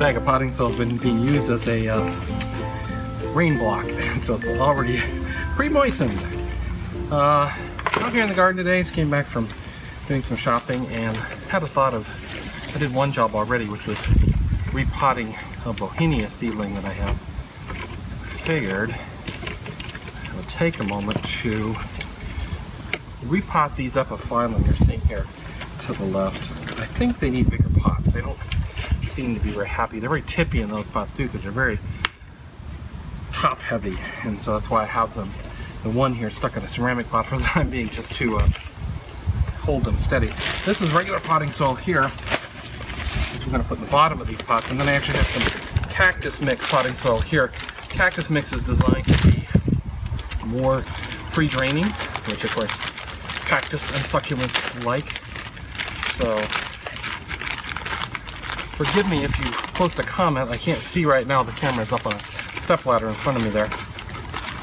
bag of potting soil has been being used as a rain block, so it's already pre-moistened. Out here in the garden today, just came back from doing some shopping and had a thought of, I did one job already, which was repotting a Bohemia seedling that I have. Figured I would take a moment to repot these epiphyllum you're seeing here to the left. I think they need bigger pots. They don't seem to be very happy. They're very tippy in those pots too, because they're very top heavy, and so that's why I have them. The one here stuck in a ceramic pot for the time being, just to hold them steady. This is regular potting soil here, which we're going to put in the bottom of these pots, and then I actually have some cactus mix potting soil here. Cactus mix is designed to be more free draining, which of course cactus and succulents like. So forgive me if you post a comment. I can't see right now, the camera's up on a stepladder in front of me there,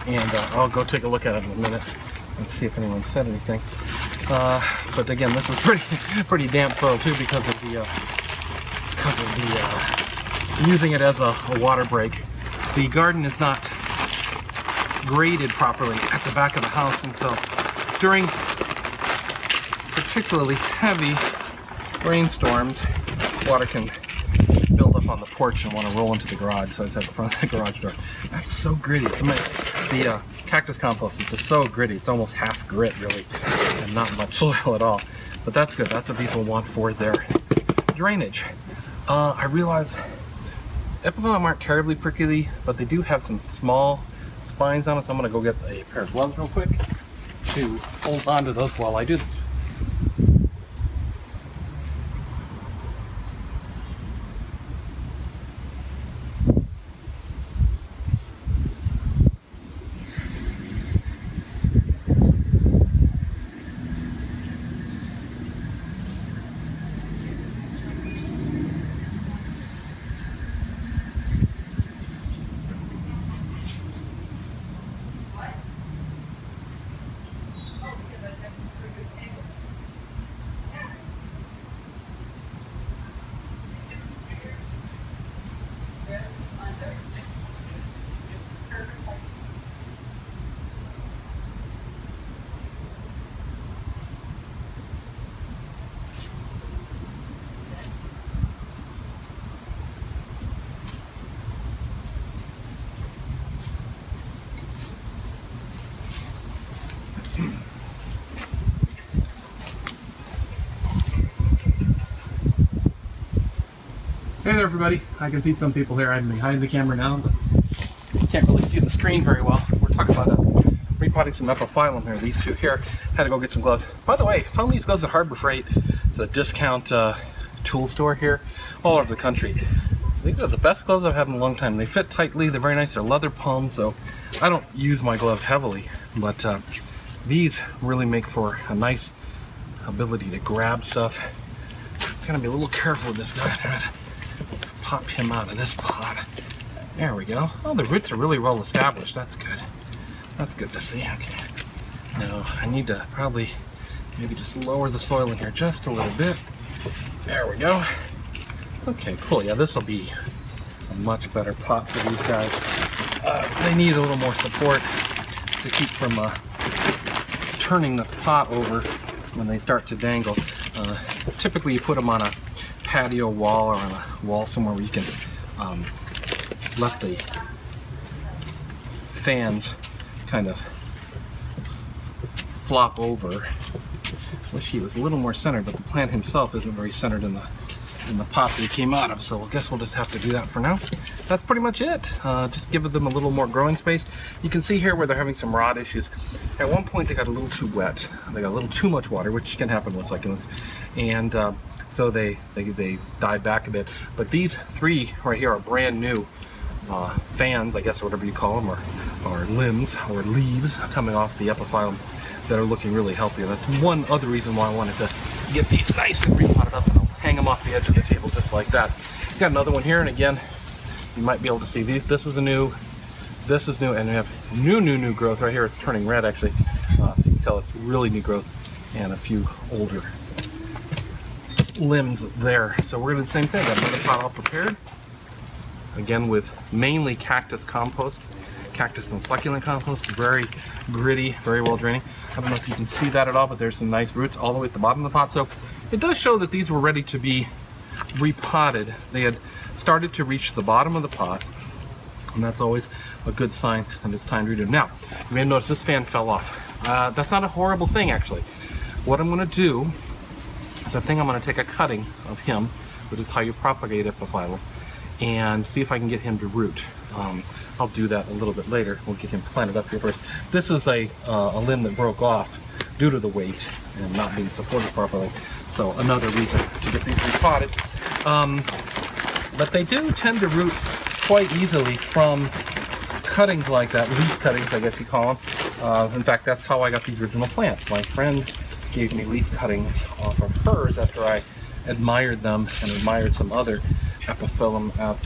and I'll go take a look at it in a minute and see if anyone said anything. But again, this is pretty damp soil too, because of the using it as a water break. The garden is not graded properly at the back of the house, and so during particularly heavy rainstorms, water can build up on the porch and want to roll into the garage. So I just have to front of the garage door. That's so gritty. It's amazing. The cactus compost is just so gritty. It's almost half grit, really, and not much soil at all. But that's good. That's what these will want for their drainage. I realize epiphyllum aren't terribly prickly, but they do have some small spines on it, so I'm going to go get a pair of gloves real quick to hold on to those while I do this. Hey there everybody, I can see some people here hiding behind the camera now, but you can't really see the screen very well. We're talking about repotting some epiphyllum here. These two here, had to go get some gloves. By the way, found these gloves at Harbor Freight. It's a discount tool store here, all over the country. These are the best gloves I've had in a long time. They fit tightly, they're very nice, they're leather palmed, so I don't use my gloves heavily, but these really make for a nice ability to grab stuff. I'm gonna be a little careful with this guy. Pop him out of this pot. There we go. Oh, the roots are really well established. That's good. That's good to see. Okay. Now I need to probably maybe just lower the soil in here just a little bit. There we go. Okay, cool. Yeah, this will be a much better pot for these guys. They need a little more support to keep from turning the pot over when they start to dangle. Typically you put them on a patio wall or on a wall somewhere where you can let the fans kind of flop over. Wish he was a little more centered, but the plant himself isn't very centered in the pot that he came out of, so I guess we'll just have to do that for now. That's pretty much it. Just give them a little more growing space. You can see here where they're having some rot issues. At one point they got a little too wet. They got a little too much water, which can happen with succulents, and so they died back a bit. But these three right here are brand new fans, I guess, or whatever you call them, or limbs or leaves coming off the epiphyllum that are looking really healthy. And that's one other reason why I wanted to get these nice and repotted up, and I'll hang them off the edge of the table just like that. Got another one here, and again, you might be able to see these. This is new, and we have new growth right here. It's turning red actually, so you can tell it's really new growth, and a few older limbs there. So we're gonna do the same thing. Got another pot all prepared. again with mainly cactus compost, cactus and succulent compost, very gritty, very well draining. I don't know if you can see that at all, but there's some nice roots all the way at the bottom of the pot. So it does show that these were ready to be repotted. They had started to reach the bottom of the pot, and that's always a good sign that it's time to redo. Now, you may have noticed this fan fell off. That's not a horrible thing, actually. What I'm going to do is I think I'm going to take a cutting of him, which is how you propagate a phylum, and see if I can get him to root. I'll do that a little bit later. We'll get him planted up here first. This is a limb that broke off due to the weight and not being supported properly. So another reason to get these repotted. But they do tend to root quite easily from cuttings like that, leaf cuttings, I guess you call them. In fact, that's how I got these original plants. My friend gave me leaf cuttings off of hers after I admired them and admired some other epiphyllum at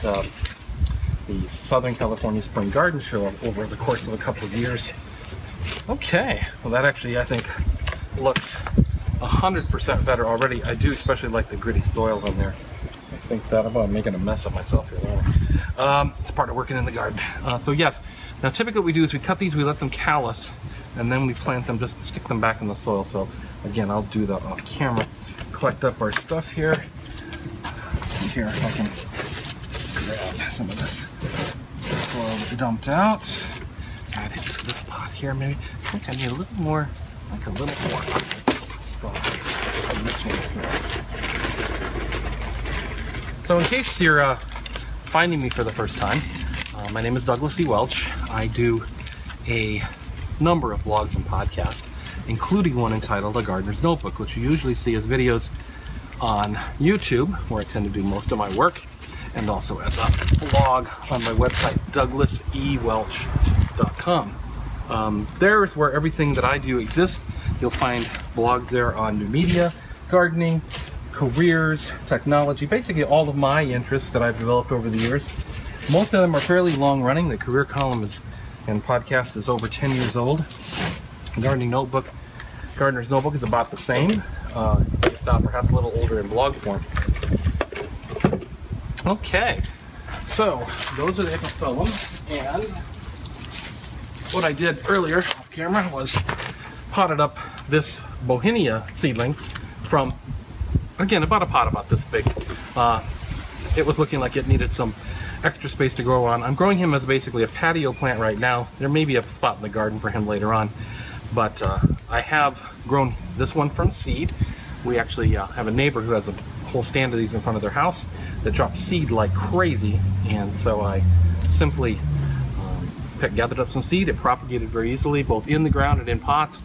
the Southern California Spring Garden Show over the course of a couple of years. Okay, well that actually I think looks 100% better already. I do especially like the gritty soil on there. I think that I'm making a mess of myself here. It's part of working in the garden. So yes, now typically what we do is we cut these, we let them callus, and then we plant them, just stick them back in the soil. So again, I'll do that off camera. Collect up our stuff here. Here, if I can grab some of this soil that we dumped out. Add it to this pot here, maybe. I think I need a little more, like a little more of this soil on this one here. So in case you're finding me for the first time, my name is Douglas E. Welch. I do a number of blogs and podcasts, including one entitled A Gardener's Notebook, which you usually see as videos on YouTube, where I tend to do most of my work, and also as a blog on my website, douglasewelch.com. There is where everything that I do exists. You'll find blogs there on new media, gardening, careers, technology, basically all of my interests that I've developed over the years. Most of them are fairly long running. The career column and podcast is over 10 years old. Gardener's Notebook is about the same, if not perhaps a little older in blog form. Okay, so those are the epiphyllum, and what I did earlier off camera was potted up this Bohinia seedling from, again, about a pot about this big. It was looking like it needed some extra space to grow on. I'm growing him as basically a patio plant right now. There may be a spot in the garden for him later on, but I have grown this one from seed. We actually have a neighbor who has a whole stand of these in front of their house that drops seed like crazy, and so I simply gathered up some seed. It propagated very easily, both in the ground and in pots,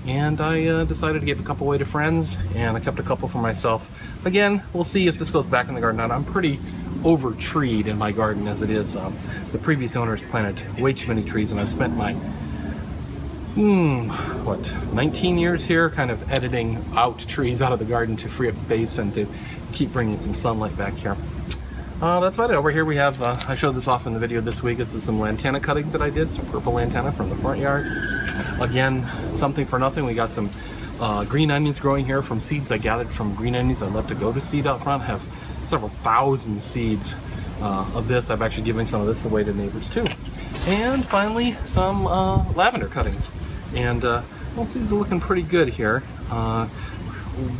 and I decided to give a couple away to friends, and I kept a couple for myself. Again, we'll see if this goes back in the garden. Now, I'm pretty over-treed in my garden as it is. The previous owners planted way too many trees, and I've spent my 19 years here kind of editing out trees out of the garden to free up space and to keep bringing some sunlight back here. That's about it. Over here we have, I showed this off in the video this week. This is some lantana cuttings that I did, some purple lantana from the front yard. Again, something for nothing. We got some green onions growing here from seeds I gathered from green onions I left to go to seed out front. Have several thousand seeds of this. I've actually given some of this away to neighbors too. And finally, some lavender cuttings. And most of these are looking pretty good here.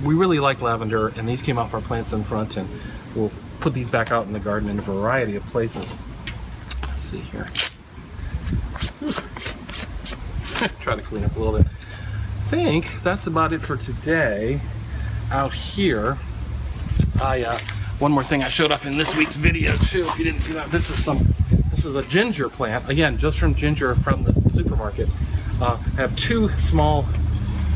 We really like lavender, and these came off our plants in front, and we'll put these back out in the garden in a variety of places. Let's see here. Try to clean up a little bit. I think that's about it for today out here. One more thing I showed off in this week's video too, if you didn't see that. This is a ginger plant, again, just from ginger from the supermarket. I have two small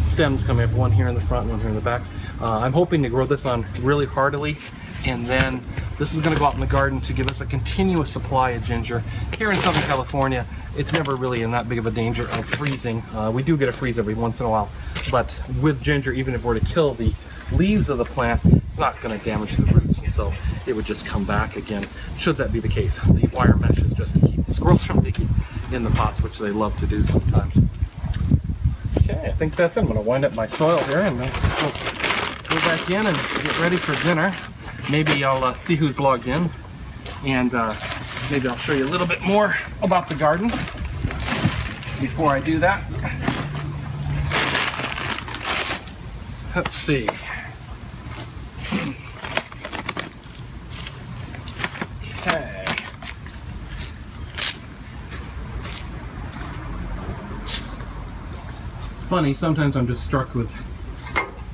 stems coming up, one here in the front and one here in the back. I'm hoping to grow this on really heartily, and then this is going to go out in the garden to give us a continuous supply of ginger. Here in Southern California, it's never really in that big of a danger of freezing. We do get a freeze every once in a while, but with ginger, even if we're to kill the leaves of the plant, it's not going to damage the roots, and so it would just come back again, should that be the case. The wire mesh is just to keep the squirrels from digging in the pots, which they love to do sometimes. Okay, I think that's it. I'm going to wind up my soil here and we'll go back in and get ready for dinner. Maybe I'll see who's logged in and maybe I'll show you a little bit more about the garden before I do that. Let's see. Okay. It's funny, sometimes I'm just struck with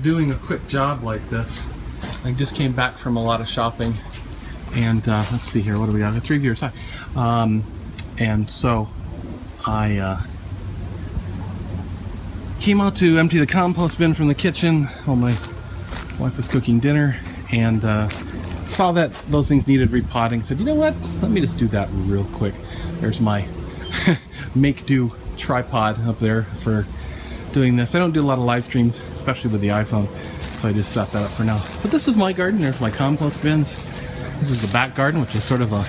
doing a quick job like this. I just came back from a lot of shopping, and let's see here, what do we got? 3 viewers, hi. And so I came out to empty the compost bin from the kitchen while my wife was cooking dinner, and saw that those things needed repotting. Said, you know what, let me just do that real quick. There's my make do tripod up there for doing this. I don't do a lot of live streams, especially with the iPhone, so I just set that up for now. But this is my garden. There's my compost bins. This is the back garden, which is sort of a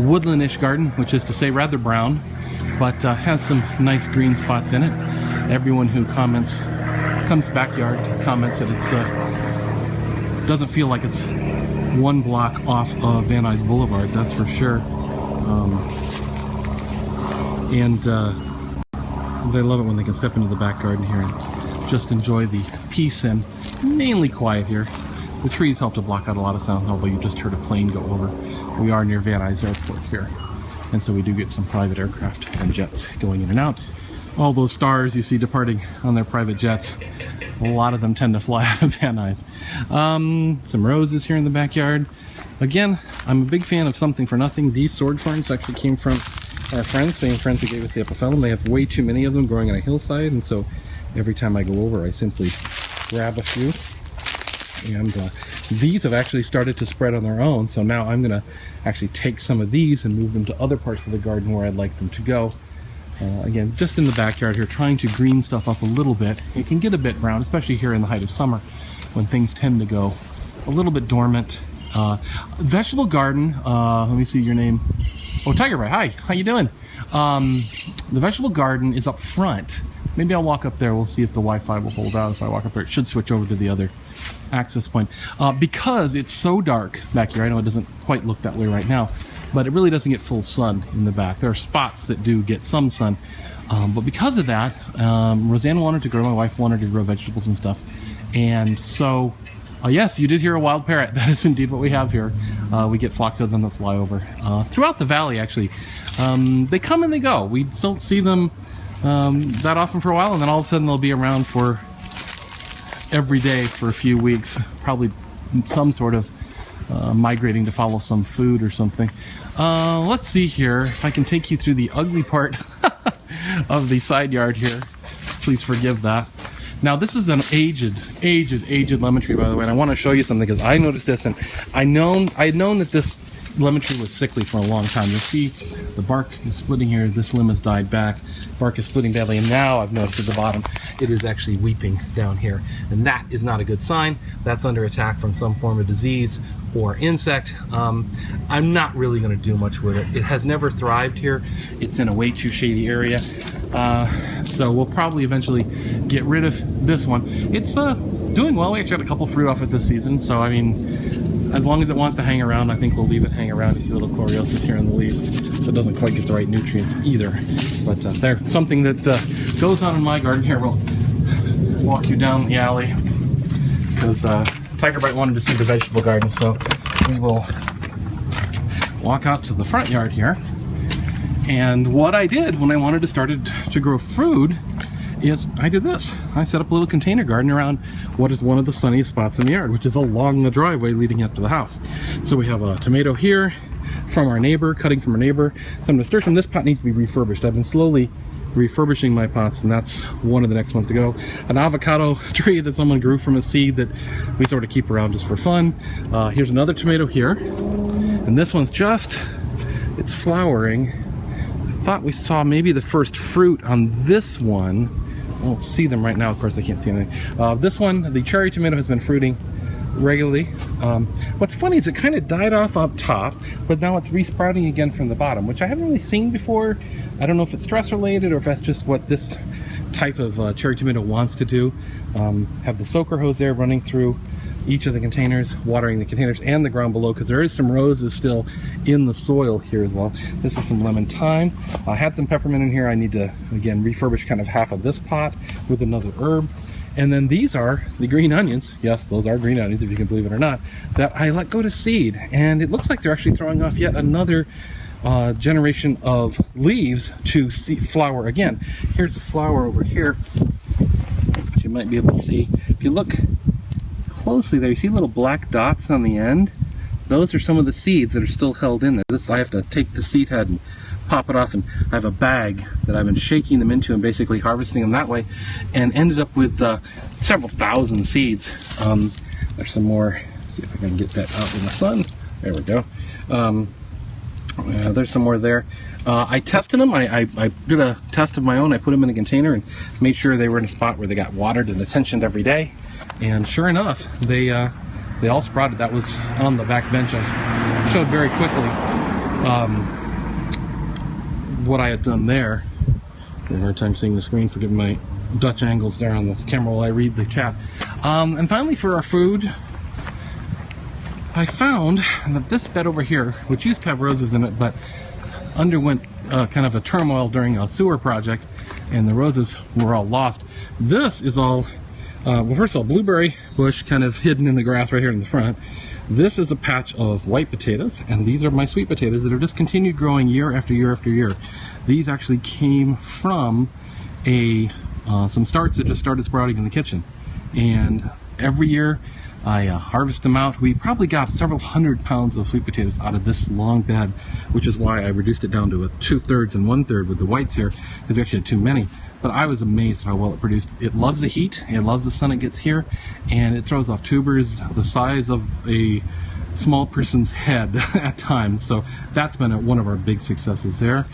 woodlandish garden, which is to say rather brown, but has some nice green spots in it. Everyone who comes backyard comments that it's doesn't feel like it's one block off of Van Nuys Boulevard, that's for sure. They love it when they can step into the back garden here and just enjoy the peace and mainly quiet here. The trees help to block out a lot of sound, although you just heard a plane go over. We are near Van Nuys Airport here, and so we do get some private aircraft and jets going in and out. All those stars you see departing on their private jets, a lot of them tend to fly out of Van Nuys. Some roses here in the backyard. Again, I'm a big fan of something for nothing. These sword ferns actually came from our friends, same friends who gave us the epiphyllum. They have way too many of them growing on a hillside, and so every time I go over I simply grab a few. And these have actually started to spread on their own, so now I'm going to actually take some of these and move them to other parts of the garden where I'd like them to go. Again, just in the backyard here, trying to green stuff up a little bit. It can get a bit brown, especially here in the height of summer when things tend to go a little bit dormant. Vegetable garden, let me see your name. Oh, Tiger Bright, hi, how you doing? The vegetable garden is up front. Maybe I'll walk up there, we'll see if the Wi-Fi will hold out. If I walk up there, it should switch over to the other access point. Because it's so dark back here, I know it doesn't quite look that way right now, but it really doesn't get full sun in the back. There are spots that do get some sun, but because of that, Roseanne wanted to grow, my wife wanted to grow vegetables and stuff, and so yes, you did hear a wild parrot. That is indeed what we have here. We get flocks of them that fly over throughout the valley, actually. They come and they go. We don't see them that often for a while, and then all of a sudden they'll be around for every day for a few weeks, probably some sort of migrating to follow some food or something. Let's see here if I can take you through the ugly part of the side yard here. Please forgive that. Now this is an aged lemon tree, by the way, and I want to show you something because I noticed this, and I had known that this lemon tree was sickly for a long time. You'll see the bark is splitting here. This limb has died back. Bark is splitting badly, and now I've noticed at the bottom it is actually weeping down here, and that is not a good sign. That's under attack from some form of disease or insect. I'm not really going to do much with it. It has never thrived here. It's in a way too shady area, so we'll probably eventually get rid of this one. It's doing well. We actually had a couple fruit off it this season, so I mean, as long as it wants to hang around, I think we'll leave it hang around. You see a little chloriosis here in the leaves, so it doesn't quite get the right nutrients either. But there's something that goes on in my garden here. We'll walk you down the alley because Tiger Bite wanted to see the vegetable garden, so we will walk out to the front yard here. And what I did when I wanted to start to grow food is I did this. I set up a little container garden around what is one of the sunniest spots in the yard, which is along the driveway leading up to the house. So we have a tomato here from our neighbor, cutting from our neighbor, some nasturtium. This pot needs to be refurbished. I've been slowly refurbishing my pots, and that's one of the next ones to go. An avocado tree that someone grew from a seed that we sort of keep around just for fun. Here's another tomato here, and this one's it's flowering. I thought we saw maybe the first fruit on this one. I don't see them right now, of course I can't see anything. This one, the cherry tomato, has been fruiting regularly. What's funny is it kind of died off up top, but now it's resprouting again from the bottom, which I haven't really seen before. I don't know if it's stress related or if that's just what this type of cherry tomato wants to do. Have the soaker hose there running through each of the containers, watering the containers and the ground below, because there is some roses still in the soil here as well. This is some lemon thyme. I had some peppermint in here. I need to, again, refurbish kind of half of this pot with another herb. And then these are the green onions. Yes, those are green onions, if you can believe it or not, that I let go to seed. And it looks like they're actually throwing off yet another generation of leaves to flower again. Here's a flower over here, which you might be able to see. If you look closely there, you see little black dots on the end. Those are some of the seeds that are still held in there. This, I have to take the seed head and pop it off, and I have a bag that I've been shaking them into and basically harvesting them that way, and ended up with several thousand seeds. There's some more. See if I can get that out in the sun. There we go. There's some more there. I tested them. I did a test of my own. I put them in a container and made sure they were in a spot where they got watered and attentioned every day. And sure enough, they all sprouted. That was on the back bench. I showed very quickly what I had done there. I have a hard time seeing the screen. Forgive my Dutch angles there on this camera while I read the chat. And finally, for our food, I found that this bed over here, which used to have roses in it, but underwent kind of a turmoil during a sewer project, and the roses were all lost. This is all, well, first of all, blueberry bush kind of hidden in the grass right here in the front. This is a patch of white potatoes, and these are my sweet potatoes that have just continued growing year after year after year. These actually came from some starts that just started sprouting in the kitchen, and every year I harvest them out. We probably got several hundred pounds of sweet potatoes out of this long bed, which is why I reduced it down to a 2/3 and 1/3 with the whites here, because we actually had too many. But I was amazed at how well it produced. It loves the heat, it loves the sun it gets here, and it throws off tubers the size of a small person's head at times. So that's been one of our big successes there,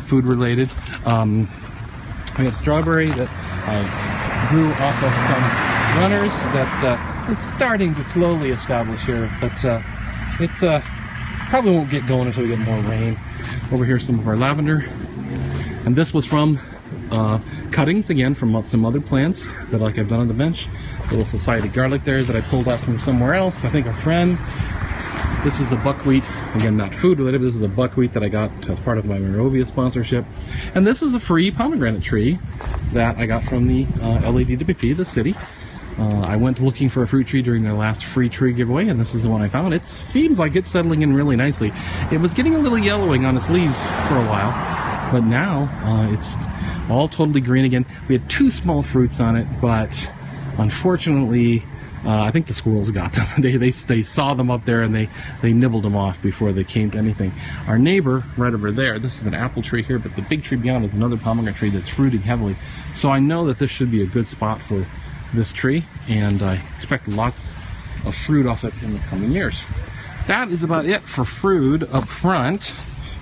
food related. We have strawberry that I grew off of some runners that it's starting to slowly establish here, but it's probably won't get going until we get more rain. Over here, some of our lavender, and this was from cuttings again from some other plants that like I've done on the bench. A little society garlic there that I pulled out from somewhere else. I think a friend. This is a buckwheat, again not food related, but this is a buckwheat that I got as part of my Morovia sponsorship. And this is a free pomegranate tree that I got from the LADWP, the city. I went looking for a fruit tree during their last free tree giveaway, and this is the one I found. It seems like it's settling in really nicely. It was getting a little yellowing on its leaves for a while, but now it's all totally green again. We had 2 small fruits on it, but unfortunately I think the squirrels got them. They saw them up there and they nibbled them off before they came to anything. Our neighbor right over there, this is an apple tree here, but the big tree beyond is another pomegranate tree that's fruiting heavily. So I know that this should be a good spot for this tree, and I expect lots of fruit off it in the coming years. That is about it for fruit up front.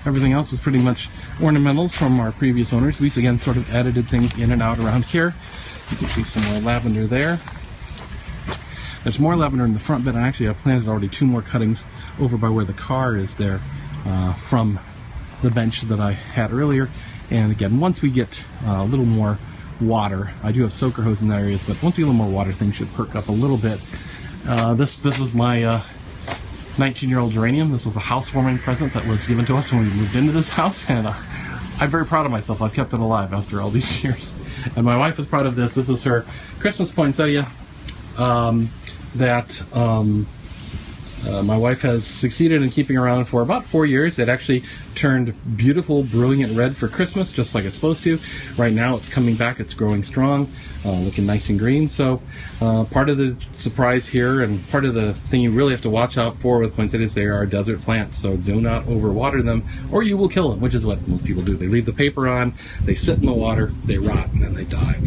Everything else is pretty much ornamentals from our previous owners. We've again sort of edited things in and out around here. You can see some more lavender there. There's more lavender in the front bed, and actually I planted already 2 more cuttings over by where the car is there from the bench that I had earlier. And again, once we get a little more water, I do have soaker hose in that area, but once we get a little more water, things should perk up a little bit. This was my 19-year-old geranium. This was a housewarming present that was given to us when we moved into this house, and I'm very proud of myself. I've kept it alive after all these years. And my wife is proud of this. This is her Christmas poinsettia that my wife has succeeded in keeping around for about 4 years. It actually turned beautiful, brilliant red for Christmas, just like it's supposed to. Right now it's coming back, it's growing strong, looking nice and green. So part of the surprise here, and part of the thing you really have to watch out for with poinsettias, they are desert plants, so do not overwater them or you will kill them, which is what most people do. They leave the paper on, they sit in the water, they rot, and then they die.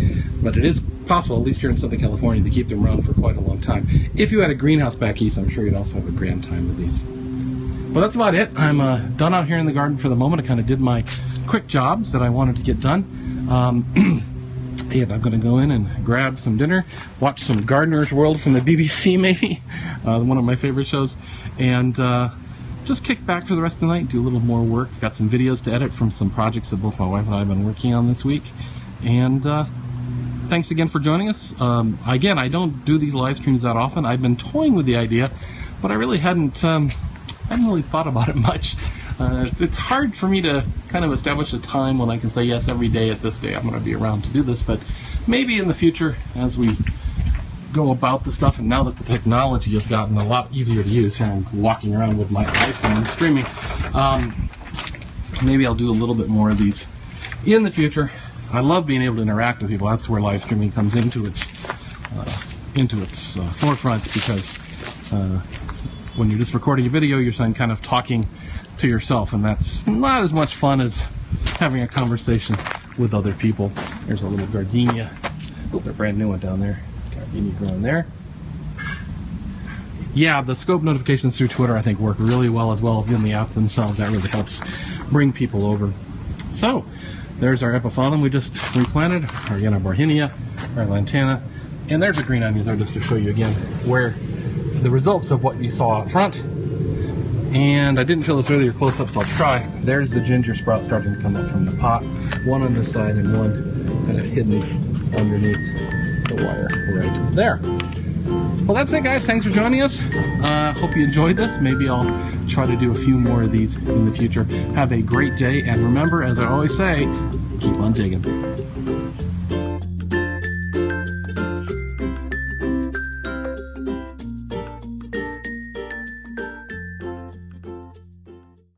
But it is possible, at least here in Southern California, to keep them around for quite a long time. If you had a greenhouse back east, I'm sure you'd also have a grand time with these. Well, that's about it. I'm done out here in the garden for the moment. I kind of did my quick jobs that I wanted to get done. And I'm going to go in and grab some dinner, watch some Gardener's World from the BBC maybe, one of my favorite shows, and just kick back for the rest of the night, do a little more work. Got some videos to edit from some projects that both my wife and I have been working on this week, and thanks again for joining us. Again, I don't do these live streams that often. I've been toying with the idea, but I really hadn't really thought about it much. It's hard for me to kind of establish a time when I can say, yes, every day at this day I'm going to be around to do this, but maybe in the future, as we go about the stuff, and now that the technology has gotten a lot easier to use, here I'm walking around with my iPhone streaming, maybe I'll do a little bit more of these in the future. I love being able to interact with people. That's where live streaming comes into its forefront, because when you're just recording a video, you're kind of talking to yourself, and that's not as much fun as having a conversation with other people. There's a little gardenia. Oh, they're brand new one down there. Gardenia growing there. Yeah, the scope notifications through Twitter I think work really well as in the app themselves. That really helps bring people over. So, there's our epiphyllum we just replanted, our Bauhinia, our lantana, and there's a green onion there just to show you again where the results of what you saw up front. And I didn't show this earlier close up, so I'll try. There's the ginger sprout starting to come up from the pot. One on this side and one kind of hidden underneath the wire right there. Well, that's it, guys. Thanks for joining us. Hope you enjoyed this. Maybe I'll try to do a few more of these in the future. Have a great day, and remember, as I always say, keep on digging.